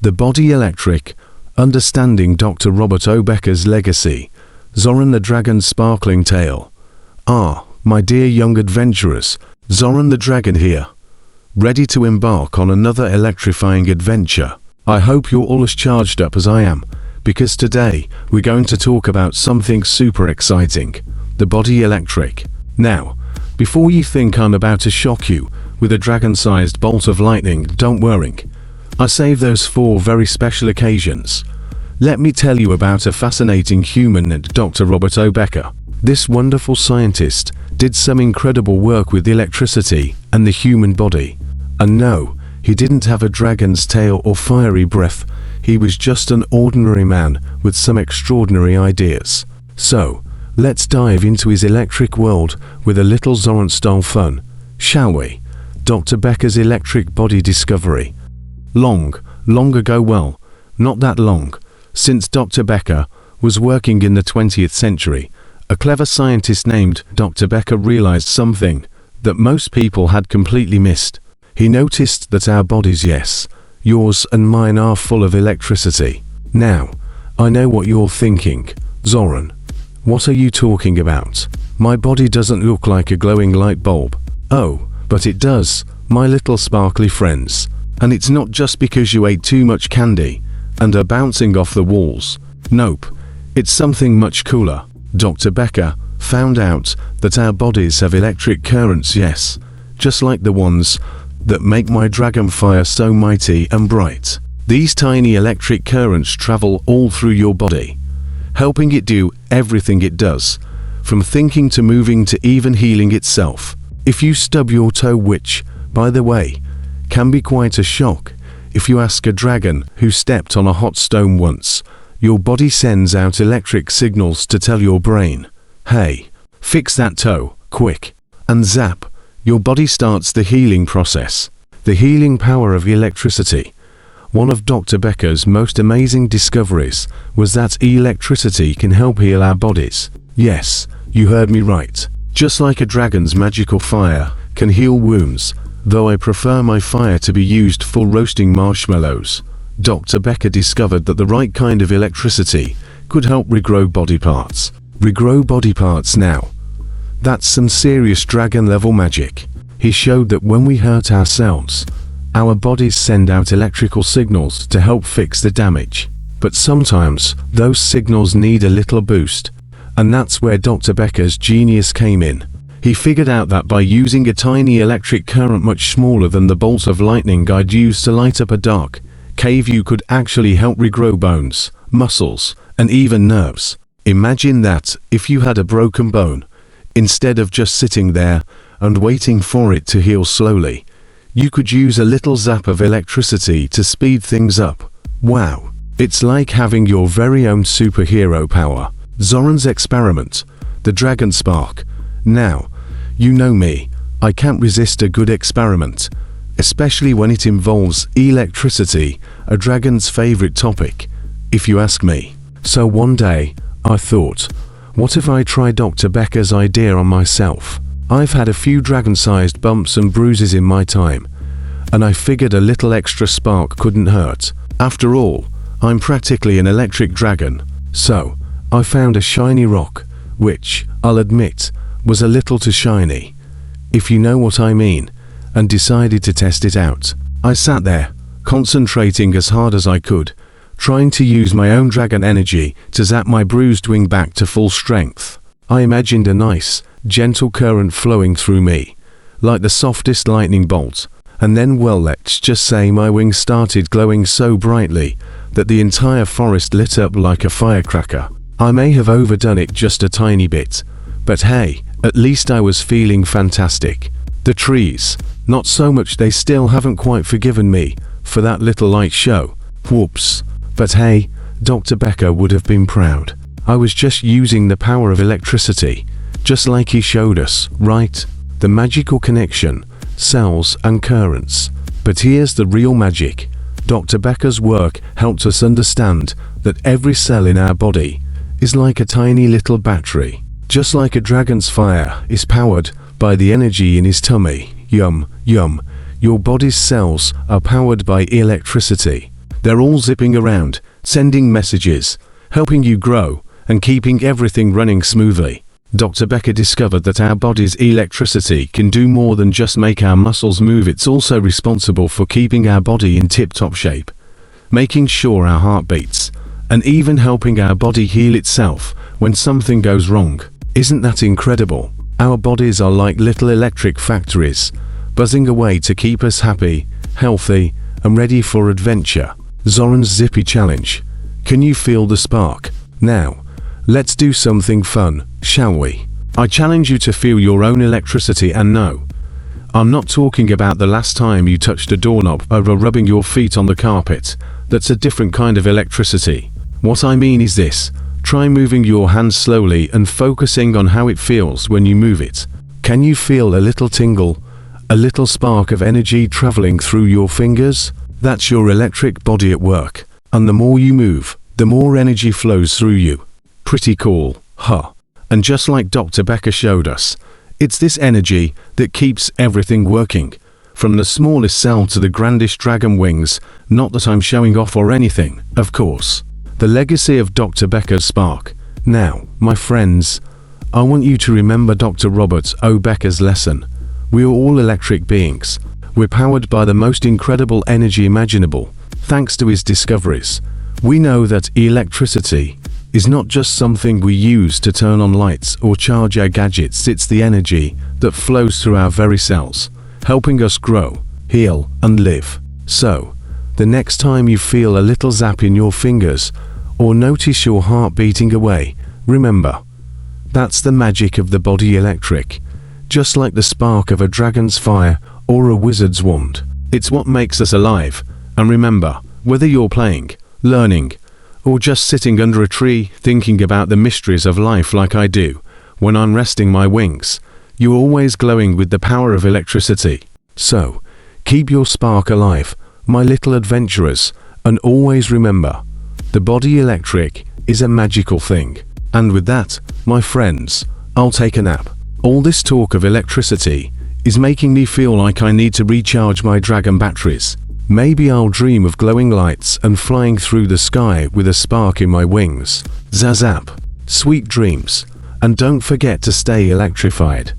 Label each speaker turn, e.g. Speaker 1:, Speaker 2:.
Speaker 1: The Body Electric, Understanding Dr. Robert O. Becker's Legacy, Zoran the Dragon's Sparkling Tale. My dear young adventurers, Zoran the Dragon here, ready to embark on another electrifying adventure. I hope you're all as charged up as I am, because today we're going to talk about something super exciting, the Body Electric. Now, before you think I'm about to shock you with a dragon-sized bolt of lightning, don't worry. I saved those for very special occasions. Let me tell you about a fascinating human named Dr. Robert O. Becker. This wonderful scientist did some incredible work with electricity and the human body. And no, he didn't have a dragon's tail or fiery breath. He was just an ordinary man with some extraordinary ideas. So, let's dive into his electric world with a little Zoran-style fun, shall we? Dr. Becker's electric body discovery. Long ago, well, not that long, since Dr. Becker was working in the 20th century, a clever scientist named Dr. Becker realized something that most people had completely missed. He noticed that our bodies, yes, yours and mine, are full of electricity. Now, I know what you're thinking. Zoran, what are you talking about? My body doesn't look like a glowing light bulb. Oh, but it does, my little sparkly friends. And it's not just because you ate too much candy and are bouncing off the walls. Nope, it's something much cooler. Dr. Becker found out that our bodies have electric currents, yes, just like the ones that make my dragonfire so mighty and bright. These tiny electric currents travel all through your body, helping it do everything it does, from thinking to moving to even healing itself. If you stub your toe, which, by the way, can be quite a shock, if you ask a dragon who stepped on a hot stone once, your body sends out electric signals to tell your brain, hey, fix that toe, quick. And zap, your body starts the healing process. The healing power of electricity. One of Dr. Becker's most amazing discoveries was that electricity can help heal our bodies. Yes, you heard me right. Just like a dragon's magical fire can heal wounds, though I prefer my fire to be used for roasting marshmallows, Dr. Becker discovered that the right kind of electricity could help regrow body parts. Regrow body parts now. That's some serious dragon-level magic. He showed that when we hurt ourselves, our bodies send out electrical signals to help fix the damage. But sometimes, those signals need a little boost. And that's where Dr. Becker's genius came in. He figured out that by using a tiny electric current much smaller than the bolt of lightning I'd use to light up a dark cave, you could actually help regrow bones, muscles, and even nerves. Imagine that if you had a broken bone, instead of just sitting there and waiting for it to heal slowly, you could use a little zap of electricity to speed things up. Wow, it's like having your very own superhero power. Zoran's experiment, the Dragon Spark. Now, you know me, I can't resist a good experiment, especially when it involves electricity, a dragon's favorite topic, if you ask me. So one day, I thought, what if I try Dr. Becker's idea on myself? I've had a few dragon-sized bumps and bruises in my time, and I figured a little extra spark couldn't hurt. After all, I'm practically an electric dragon. So, I found a shiny rock, which, I'll admit, was a little too shiny, if you know what I mean, and decided to test it out. I sat there, concentrating as hard as I could, trying to use my own dragon energy to zap my bruised wing back to full strength. I imagined a nice, gentle current flowing through me, like the softest lightning bolt, and then, well, let's just say my wings started glowing so brightly that the entire forest lit up like a firecracker. I may have overdone it just a tiny bit, but hey, at least I was feeling fantastic. The trees, not so much, they still haven't quite forgiven me for that little light show. Whoops. But hey, Dr. Becker would have been proud. I was just using the power of electricity, just like he showed us, right? The magical connection, cells and currents. But here's the real magic. Dr. Becker's work helped us understand that every cell in our body is like a tiny little battery. Just like a dragon's fire is powered by the energy in his tummy, yum, yum, your body's cells are powered by electricity. They're all zipping around, sending messages, helping you grow, and keeping everything running smoothly. Dr. Becker discovered that our body's electricity can do more than just make our muscles move. It's also responsible for keeping our body in tip-top shape, making sure our heart beats, and even helping our body heal itself when something goes wrong. Isn't that incredible? Our bodies are like little electric factories, buzzing away to keep us happy, healthy, and ready for adventure. Zoran's Zippy Challenge. Can you feel the spark? Now, let's do something fun, shall we? I challenge you to feel your own electricity, and no, I'm not talking about the last time you touched a doorknob over rubbing your feet on the carpet. That's a different kind of electricity. What I mean is this: try moving your hands slowly and focusing on how it feels when you move it. Can you feel a little tingle, a little spark of energy traveling through your fingers? That's your electric body at work. And the more you move, the more energy flows through you. Pretty cool, huh? And just like Dr. Becker showed us, it's this energy that keeps everything working, from the smallest cell to the grandest dragon wings. Not that I'm showing off or anything, of course. The legacy of Dr. Becker's spark. Now, my friends, I want you to remember Dr. Robert O. Becker's lesson. We are all electric beings. We're powered by the most incredible energy imaginable. Thanks to his discoveries, we know that electricity is not just something we use to turn on lights or charge our gadgets. It's the energy that flows through our very cells, helping us grow, heal, and live. So, the next time you feel a little zap in your fingers or notice your heart beating away, remember, that's the magic of the body electric. Just like the spark of a dragon's fire or a wizard's wand. It's what makes us alive. And remember, whether you're playing, learning, or just sitting under a tree thinking about the mysteries of life like I do when I'm resting my wings, you're always glowing with the power of electricity. So, keep your spark alive, my little adventurers, and always remember, the body electric is a magical thing. And with that, my friends, I'll take a nap. All this talk of electricity is making me feel like I need to recharge my dragon batteries. Maybe I'll dream of glowing lights and flying through the sky with a spark in my wings. Zazap. Sweet dreams. And don't forget to stay electrified.